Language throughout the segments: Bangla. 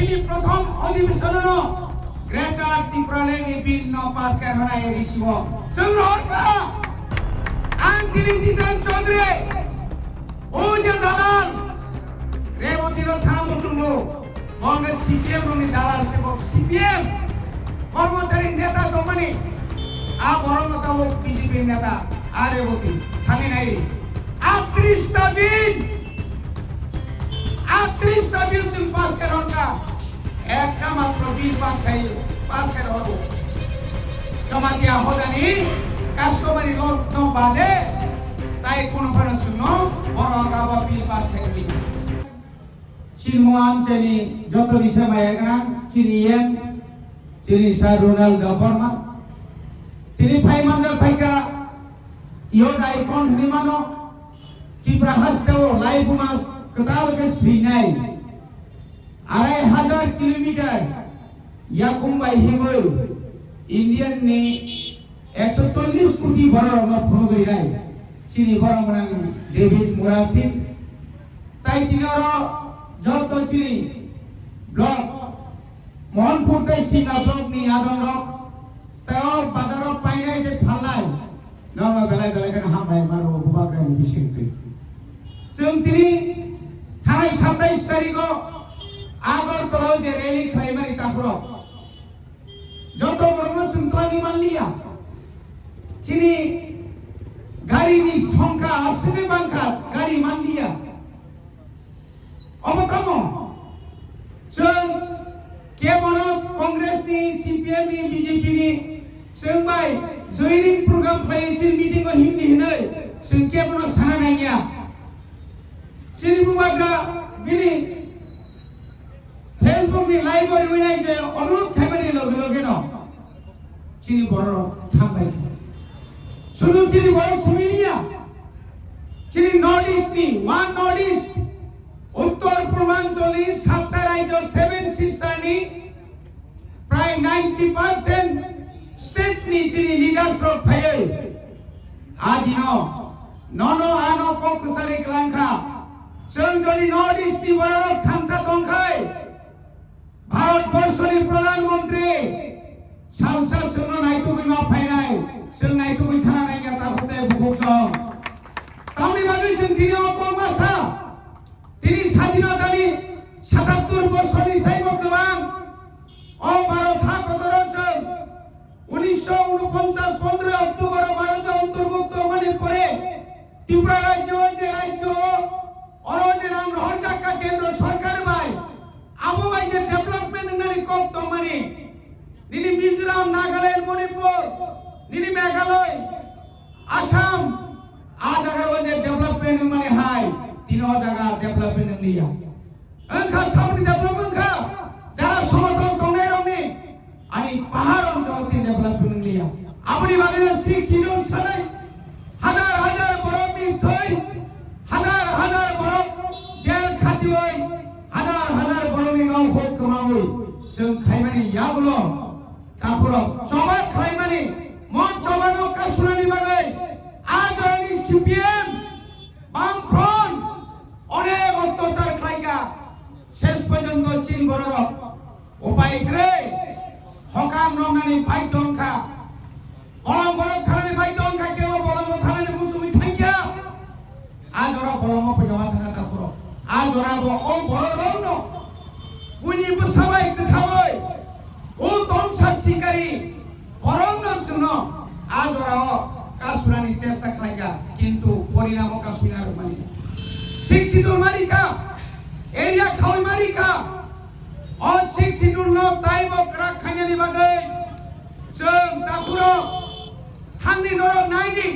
एडिसिनि प्रथम अधिवेशननो ग्रेटर त्रिपुरालेंनि बिल न पास खालामनाय एडिसिव जों हरखा आं दिनै जितेन चौधरी उनजों दालाल रेवतीनो सामबुतुंगो मगे सीपीएम नि दालाल सेबक सीपीएम कर्मचारी नेता दमनि आ बरमताबो बीजेपी नेता आ रेवती थांगे नाय 38टा बिल जों पास खालामका একটা মাত্র বিল পাস খাই হবো জমাতিয়া হদানি কাস্টমারি লোক ন বাদে তাই কোন ফানা শুনো বড় গাবা বিল পাস খাইলি চিনমো আমচেনি যত দিশা মায়াগনা চিনিয়েন চিনি সা রোনাল্ড ফরমা তিনি ফাইমানদা ফাইকা ইও ডাইকন নিমানো ত্রিপুরা হাসতেও লাইফুমা কতালকে সিনাই 2,500 किलोमीटर याकुम्बाई हिमल इंडियन ने 140 कोटी बरं में फोन गई चीनी बरं में डेविड मोरासी ताई तीनों जब तो चीनी ब्लॉक मोहनपुर ते सीना ब्लॉक नहीं आदम ब्लॉक तो बाजारों पाइने के फलाई नौमा बेले के हम भाई मारो बुबाग्रे बिशिंग पे चंतीनी थाने 27 तारीख को आगर तलाव जे रैली खाइमारी तापुरो जतो बरमो सुंतलानि मानलिया चिनी गाड़ी नि संख्या आसने बांखा गाड़ी मानलिया अबकमो जों केवल कांग्रेस नि सीपीएम नि बीजेपी नि जों बाय जयरिं प्रग्राम फाइसिल मीटिंग को हिंदी हिनै जों केवल साना नायया चिनी बुबाग्रा बिनि फेसबुक नि लाइव रिविनाय जे अनुरोध खाइमारि लगे न चिनी बर थांबाय सुनु चिनी बर सुमिलिया चिनी नॉर्थ ईस्ट नि वन नॉर्थ ईस्ट उत्तर पूर्वांचली 7टा राज्य 7 सिस्टर नि प्राय 90% स्टेट नि चिनी लीडर्स रो फायै आदिनो ननो आनो कक्राझार क्लांखा जों जदि नॉर्थ ईस्ट नि बर थांसा दंखाय भारतवर्षनि प्रधानमंत्री सांसद सुनो नायको बिमा फाइनाय जों नायको बि थाना नायगा ताखुते बुखसं तामनि बागै जों दिनै अकमासा তিনি স্বাধীনতাनि 77 বছरनि साइबो गोबां अ भारत हादरजों 1949 15 अक्टोबर भारत अंतर्भुक्त माने परे त्रिपुरा राज्य और जे नाम रहरजाका केंद्र सरकार बाय आबो बाय जे डेभलपमेंट होननानै कब दंमानि निनि मिजोराम नागालैंड मणिपुर निनि मेघालय आसाम आ जायगायाव जे डेभलपमेंट माने हाय तीनों जगह डेभलपमेंट लिया अंखा सामने डेभलपमेंट का जरा समतल दंनाय रंनि आनि पहाड़ अंचल ती डेभलपमेंट लिया आपनि बारे 6 शिड्यूल सानाय हजार बरफनि थै हजार बरफ जेल खाथिवै हजार बरफनि गावखौ कमावै जों खाइमानि याबुलो तापुरो चबार खाइमानि मन चबानो कासुनानि बागै आजनि सीपीएम बामफ्रन अनेक अत्याचार खाइगा शेष पर्यন্ত चीन बरफ उपाय गै हकाम नंनानि बायदंखा बलम बरफ खानानि बायदंखा केव बलम खानानि मुसुमि थांगिया आजरा बलम फैनावा थाङा तापुरो आजराबो ओ बरनो उनि बुसाबाय गथावै ओ दमसा सिकारि बरनो सुनो आजराओ कासुनानि चेष्टा खाइगा किन्तु परिणाम कासुना रमानि शिक्षित मारिका एरिया खावै मारिका और शिक्षित नो ताइबो क्राक खायनि बागै जों तापुरो थांनि दरक नायनि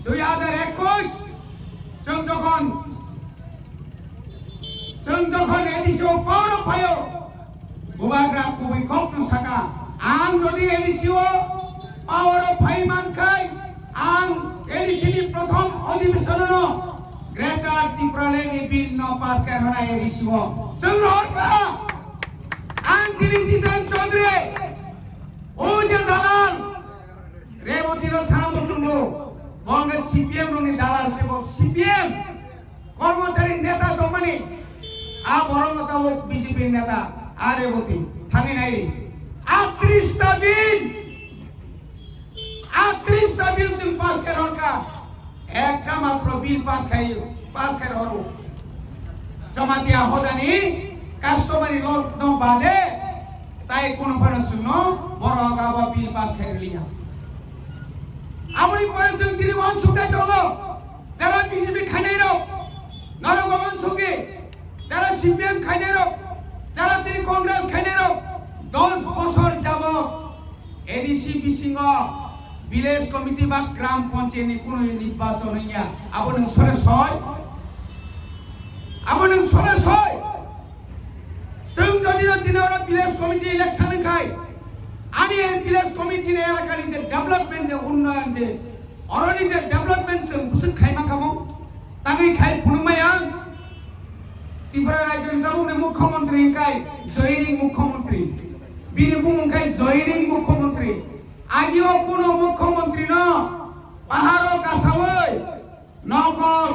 2021 जों जखन एडिसिओ पावर फायो बुबाग्रा कुबै कपनु साका आं जदि एडिसिओ पावर फाइ मानखाय आं एडिसिनि प्रथम अधिवेशननो ग्रेटर त्रिपुरालेंनि बिल न पास खालामनाय एडिसिओ जों हरखा आं दिनै जितेन चौधरी उनजों दालाल रेवतीनो सामबुतुंगो मगे सीपीएम नि दालाल सेबक सीपीएम कर्मचारी नेता दमनि आ बरमताबो बीजेपी नेता আরে বতি থামি নাই 38টা বিল जों पास करका একটা মাত্র বিল পাস খাই হরো জমাতিয়া হদানি কাস্টমারি লোক ন বাদে তাই কোন ফারসুন বড় গাবা বিল পাস খাই লিয়া আমরি পয়সা তিনি ওয়ান সুটা চলো যারা বিজেপি খাইনাই রো নরগমন সুকে যারা সিপিএম খাইনাই রো যারা তিনি কংগ্রেস খাইনাই রো 10 বছর যাব এডিসি বিসিং ভিলেজ কমিটি বা গ্রাম পঞ্চায়েত কোন নির্বাচন হইয়া আপনি সরে ছয় তুমি যদি দিনের ভিলেজ কমিটি ইলেকশন খাই আনি এই ভিলেজ কমিটি এলাকার যে ডেভেলপমেন্ট যে উন্নয়ন যে অরনি যে ডেভেলপমেন্ট বুঝ খাইমা খামো তাঙ্গি খাই ফুনুমায়ান ত্রিপুরা রাজ্যের দাবুনে মুখ্যমন্ত্রী খাই জয়রিং মুখ্যমন্ত্রী বীরভূম খাই জয়রিং মুখ্যমন্ত্রী আগেও কোন মুখ্যমন্ত্রী ন পাহাড় কাছাওই নকল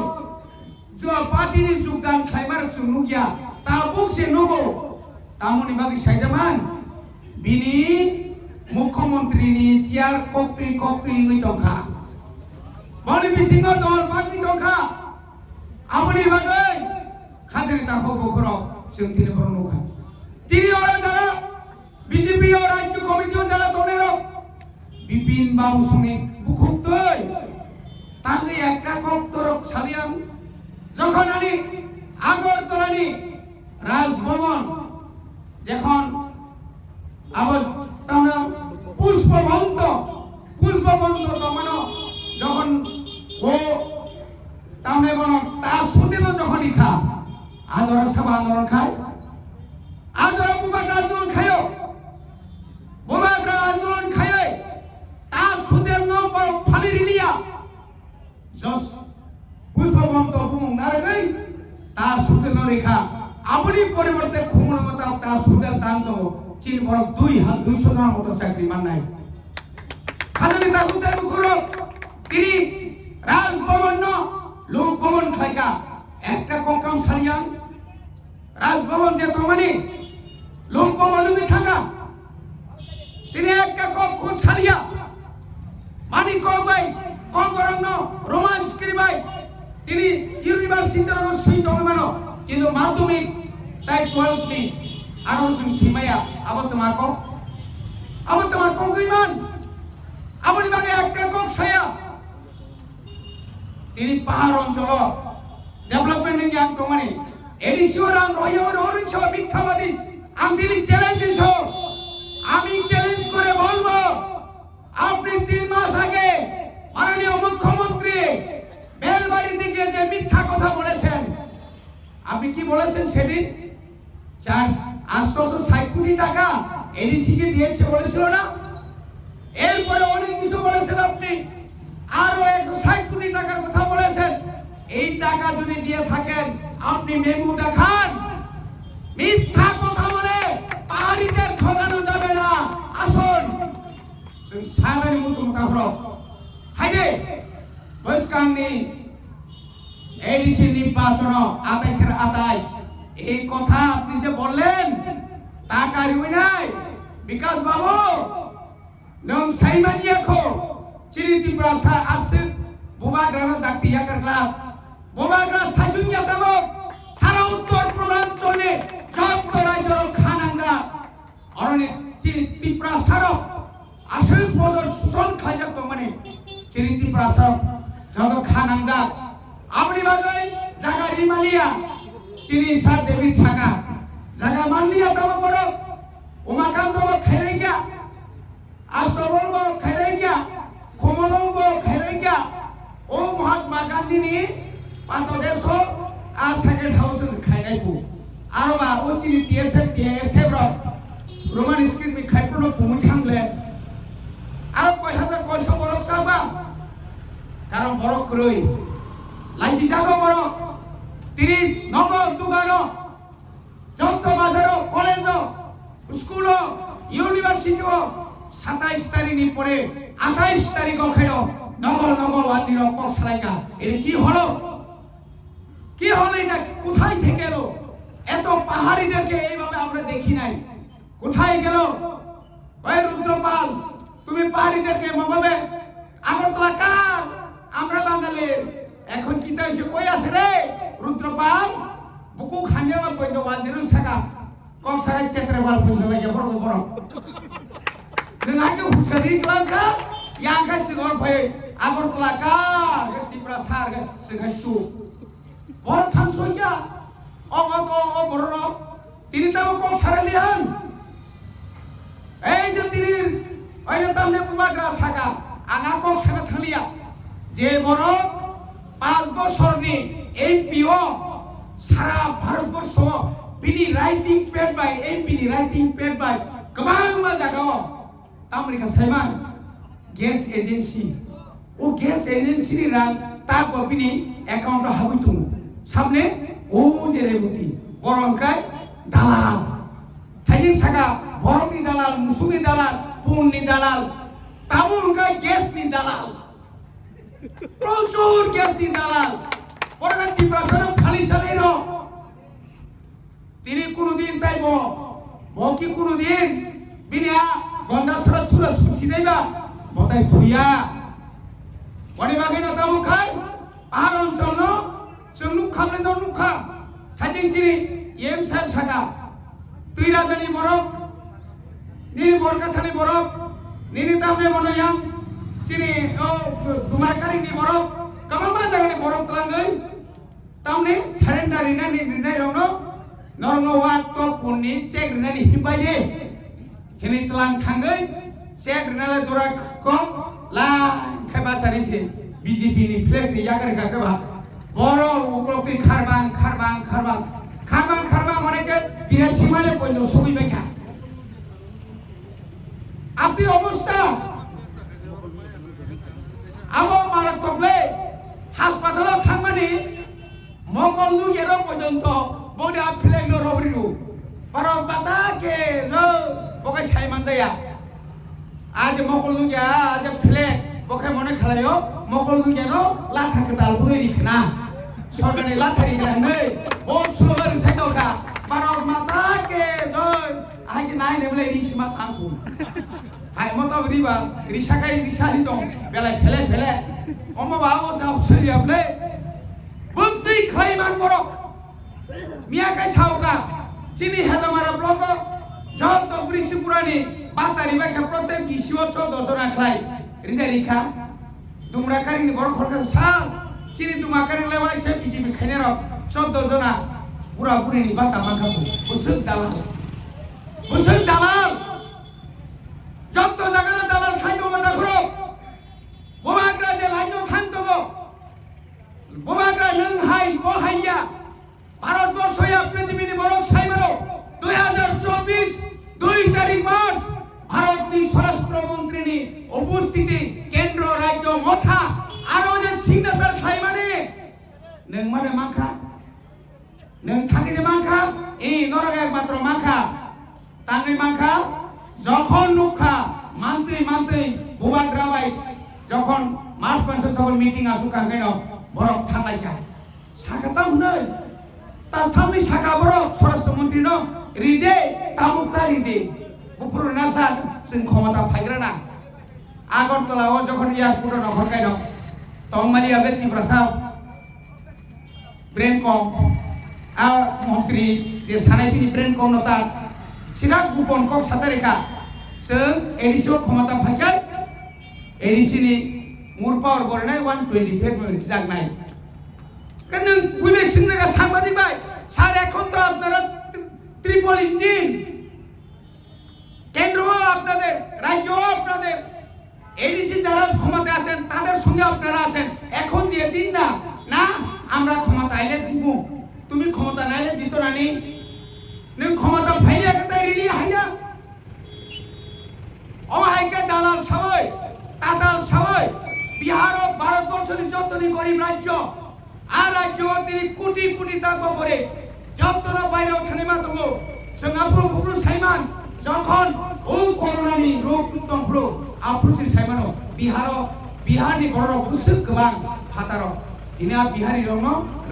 जो पार्टीनि যোগদান খাইমার সুনুগিয়া তা বুকছে নগো তামনি বাকি সাইদামান বিনি মুখ্যমন্ত্রীনি চেয়ার কক্তি উই দখা বনি বিসিং দল বাকি দখা আমনি বাকি খাজরি তাখো বখর जों তিনি বরনখা তিনি ওরা যারা বিজেপি ও রাজ্য কমিটি যারা দলের বিপিন বাবু সঙ্গে মুখুদ্দই তাকে একটা কপ্তর সালিয়াম যখন আমি আগরতলানি রাজভবন যখন আবার পুষ্পবন্ত তখন যখন ও তামনে বন তা সুদিন যখন খা আদর সভা আন্দোলন খায় আদর বুবাগ্রা আন্দোলন খায় বুবাগ্রা আন্দোলন খায় তা সুদেল ন ফালি রিলিয়া জস পুষ্পবন্ত বুং নারগৈ তা সুদেল রেখা আপনি পরিবর্তে খুমুন কথা তা সুদেল দান তো চীন বড় 200 জনের মতো চাকরি মানায় খালি তা সুদেল মুখুর তিনি রাজভবন লোকভবন খাইকা একটা কম সারিয়ান রাজভবন যে তোমানি লোকভবন থাকা তিনি একটা কম সারিয়া মানি কবাই কবরং রোমান্স করিবাই তিনি ইউনিভার্সিটির সুই দমানো কিন্তু মাধ্যমিক তাই 12 নি আর जों সিমায়া আবার তোমার কইমান আপনি বাগে একটা কক ছায়া তিনি পাহাড় অঞ্চল ডেভেলপমেন্ট এর জ্ঞান তোমানি এডিসিওরাম রয়র অরুণ মিথ্যাবাদী আমি চ্যালেঞ্জ আমি চ্যালেঞ্জ করে বলবো আপনি 3 মাস আগে মাননীয় মুখ্যমন্ত্রী বেলবাড়ি থেকে যে মিথ্যা কথা বলেছেন আপনি কি বলেছেন সেদিন 860 কোটি টাকা এডিসি কে দিয়েছে বলেছিল না এরপরে অনেক কিছু বলেছেন আপনি আরো 160 কোটি টাকার কথা বলেছেন এই টাকা যদি দিয়ে থাকেন আপনি মেমো দেখান মিথ্যা কথা বলে পাহাড়িদের ঠকানো যাবে না আসুন जों सानानि मुसुमताफ्राव हायदे বৈস্কাংনি এডিসি নির্বাচন 28 এই কথা আপনি যে বললেন তা কারিবই নাই বিকাশ বাবু নং সাইমানিয়াখো চিনি ত্রিপুরা আসছে বুবাগ্রাম দাক্তিয়া ক্লাস বুবাগ্রা সাইজুনিয়া দাব সারা উত্তর পূর্বাঞ্চলে যত রাজ্যর খানাঙ্গা অরণি চিনি ত্রিপুরা সারা আসল প্রদর্শন খাইয়া তো মানে চিনি ত্রিপুরা সারা যত খানাঙ্গা আপনি বাজাই জায়গা রিমালিয়া চিনি সার দেবী থাকা জায়গা মানলিয়া দাব বড় উমাকান্ত খাইরে গিয়া আশ্রবল খাইরে গিয়া কমলব খাইরে গিয়া ও মহাত্মা গান্ধী নি পাতদেশ আর সেকেন্ড হাউস খাইনাইবো আরবা ও চিনি টিএসএফ রোমান স্ক্রিপ্ট মি খাইপুনো পুমি থাংলে আর কয় হাজার কয়শো বরক চাবা কারণ বরক কই লাইসি জাগো বরক তিনি নগর দুগান যত বাজার কলেজ স্কুল ইউনিভার্সিটি 27 তারিখ পরে 28 তারিখ খাইল নগর ওয়াদির পর সারাইকা এটা কি হলো এটা কোথায় থেকে এলো এত পাহাড়িদেরকে এইভাবে আমরা দেখি নাই কোথায় গেল ওই রুদ্রপাল তুমি পাহাড়িদেরকে মগাবে আগরতলা কার আমরা বাঙালি এখন কি তাই সে কই আছে রে রুদ্রপাল বুকু খাঙ্গে বা কই তো বাজিরু সাকা কম সাকা চেত্রে বাল কই লাগে বড় বড় নঙ্গাকে হুসারি ক্লাঙ্কা ইয়াঙ্কা সিগর ভাই আগরতলা কার ত্রিপুরা সার গে সিগাইছু বড় থান সইয়া ও বড় তিনি তাও কম সারালিয়ান এই যে তিনি ওই যে তামনে পুবাগ্রা সাকা আগা কম সারা থালিয়া যে বড় 5 বছরনি এমপিও সারা ভারতবর্ষ বিনি রাইটিং পেড বাই এমপি नि রাইটিং পেড বাই गोबां मा जागाव आमेरिका साइमान गेस एजेंसी ओ गेस एजेंसी नि रां ता गबिनि अकाउंट हाबुतु सामने ओ जे रेबुति बरंकाय दालाल थाइजिं सागा बरंनि दालाल मुसुनि दालाल पुननि दालाल तामुनकाय गेस नि दालाल প্রচুর গ্যাসি দালাল পরবর্তী প্রশ্ন খালি চালিয়ে রো তিনি কোনদিন তাইব বকি কোনদিন বিনা গন্ধাসরা তুলা সুসি নাইবা বতাই থুইয়া অনিবাগে না তাও খাই আর অঞ্চল जोंनु खामले द नुखा थाइजिं जिनि एम साब सागा तुइ राजानि बरफ नि बरकाथानि बरफ निनि तामने बनायां जिनि दुमाकारि नि बरफ कमामा जागानि बरफ तलांगै तामने सारेन्डारि ना नि निर्णय रनो नरंगवा तो पुननि चेक रिनानि हिमबाय हिनि तलां थांगै चेक रिनाले दरा कम ला खायबासारिसि बीजेपी नि फ्लेक्स यागार गागबा বড় উপলব্ধি খারবাং খারবাং খারবাং খারবাং খারবাং অনেকে বিরাশি মানে কইলো সবই বেকা আপনি অবস্থা আবো মারাত্মকলে হাসপাতালে থাকমানি মকলনু এরো পর্যন্ত বডি আফলেগনো রবরিনু পারক বাতাকে নো বকে সাইমান যায়া আজ মকলনু গিয়া আজ ফ্লেগ বকে মনে খালায়ো মকলনু গেন লাথাকে তাল বুড়ি রিখনা সরকারি লাথারি গানে ও সুলগার সাইদকা পারক মাতাকে দই আইকে নাই নেবলে রিসমা তাঙ্কু হাই মতো দিবা রিসাকাই রিসাহি দং বেলা ফেলে ফেলে অমবা অবস্থা অবসরি আপলে বুদ্ধি খাইমান বড় মিয়াকাই সাউকা চিনি হাজামারা ব্লক যত বৃষ্টি পুরানি বাতারি বাইকা প্রত্যেক বিশিও 14 জন আখলাই হৃদয় রেখা তোমরা কারিনি বড় খরকা সাল চিনি তোমা কারি লেবাই ছে বিজেপি খাইনের 14 জনা পুরা পুরিনি বাতা মাখাবো বুঝুক দালাল যত জায়গা দালাল খাইতো কথা ঘুরো বোমাগ্রা যে লাইনো খান্তগো বোমাগ্রা নং হাই ও হাইয়া ভারতবর্ষ পৃথিবীর বড় সাইমানো 2024 2 তারিখ মার্চ ভারতনি স্বরাষ্ট্রমন্ত্রীনি উপস্থিতি কেন্দ্র রাজ্য মথা আরো যে সিগনেচার খাইমানে নং মানে মাখা নং থাকি যে মাখা এই নরক একমাত্র মাখা তাঙ্গই মাখা যখন নুখা মানতে বুবাগ্রাবাই যখন মার্চ মাসে যখন মিটিং আসুক কেন বরফ থাকাইকা সাকাতাম নই তা থামি সাকা বরফ স্বরাষ্ট্রমন্ত্রী ন রিদে তামুকতা রিদে উপর নাসা जों ক্ষমতা ফাইগ্রানা আগরতলাও যখন এয়ারপোর্ট নখরকাই ন তংমালিয়া ব্যক্তি প্রসাদ ব্রেন কম আর মন্ত্রী যে সানাইপিনি ব্রেন কম নতা সিরা গুপন কক সাতারেকা जों एडिसिव ক্ষমতা ফাইগাय एडिसिनि मुर पावर बरनाय 125 মিনিট জাগনাই কেন বুইবে সিংনাগা সাংবাদিক ভাই স্যার এখন তো আপনারা ট্রিপল ইঞ্জিন কেন্দ্র আপনাদের রাজ্য আপনাদের এডিসি যারা ক্ষমতা আছেন তাদের সঙ্গে আপনারা আছেন এখন দিয়ে দিন না না আমরা ক্ষমতা আইলে দিব তুমি ক্ষমতা নাইলে দিত নানি নং ক্ষমতা ফাইলে কতাই রিলি হাইনা অমাহাইকে দালাল সবাই তাতাল সবাই বিহার ও ভারতবর্ষের যতনি গরিব রাজ্য আর রাজ্য তিনি কোটি কোটি টাকা করে যতনা বাইরে ওখানে মাতঙ্গ সিঙ্গাপুর ফুপুর সাইমান যখন ও করোনানি রোগ তন্ত্র আফ্রুসি সাইমানো বিহারনি বড় বুসুক গবাং ফাতার ইনা বিহারি রং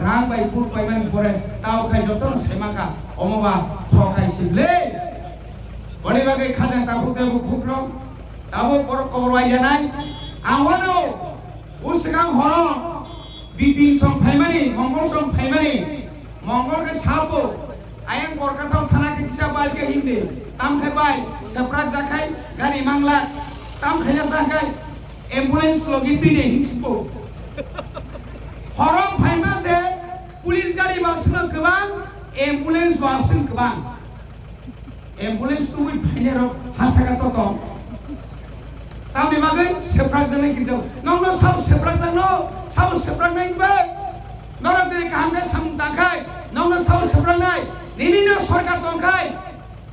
রাং বাই ফুট পাইমান পরে তাও খাই যতন সাইমাকা অমবা সকাই সিবলে Bani bagai kadang tahu tahu kubro, tahu porok korwai janai. Awano, usekang horong, bibing song family, Mongol song family, Mongol ke sabu. Ayang Kolkata thana ke kisah bal ke Hindi. Tam khabai, seprat jakai, gari mangla. Tam khaya jakai, ambulance logi tine hingspo. Horong famous se, police gari basna kebang, ambulance basna kebang. Ambulance tu wih phainer hasaga toto. Tam di bagai seprat janai kirjau. Nongno sab seprat jano, sab seprat naik be. Norok dari kahamnya sam takai, nongno sab seprat naik. Nini na sarkar tongkai,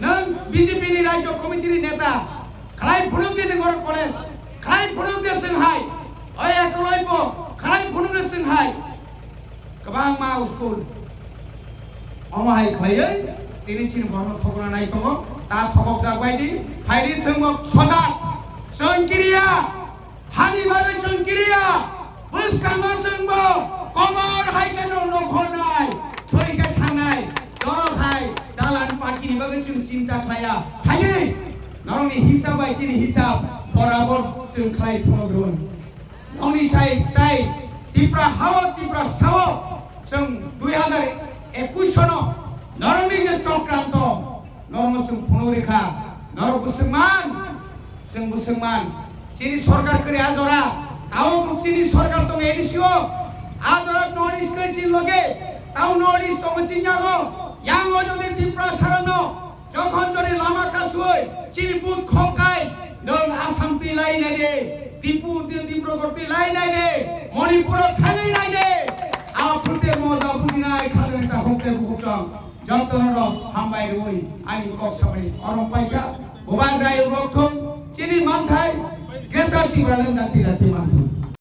nang BJP ni Rajya Komiti ni neta, kalai punung dia negara kolej, kalai punung dia Shanghai, ayah kalai po, kalai punung dia Shanghai, kebang mau school, omahai kalai, tini ciri bono thokna nai tongo, ta thokok jagai di, hairi sengok sodat, sengkiria, hani bagai sengkiria, bus kamar sengbo, komor hai kano nokhol nai, thoi ke thangai. Dorong hai, dalam parti ni bagai cuma cinta kaya. Hai, norong ni hisab baik ni hisab, berabot cuma kaya pengorban. Norong ni saya tay, tipra hawa, tipra sawo, seng 2021 sono. Norong ni je cokranto, norong seng penurika, norong busengman, cini sarkar kiri azora, tahu cini sarkar tong edisio, azora noris kiri cini loge, tahu noris tong cinya lo. Yang ojo di tipra sarano, jokon jori lama kasui, ciri pun khokai, dong asam ti lain nade, tipu ti tipro korti lain nade, Manipura khangai nade, apute moda budinai khadang ta hokte bukutang, jantoro hambai roi, ani kok sampai orang paika, buban rai rokhong, ciri mantai, gretar tipra lenda tidak timantu.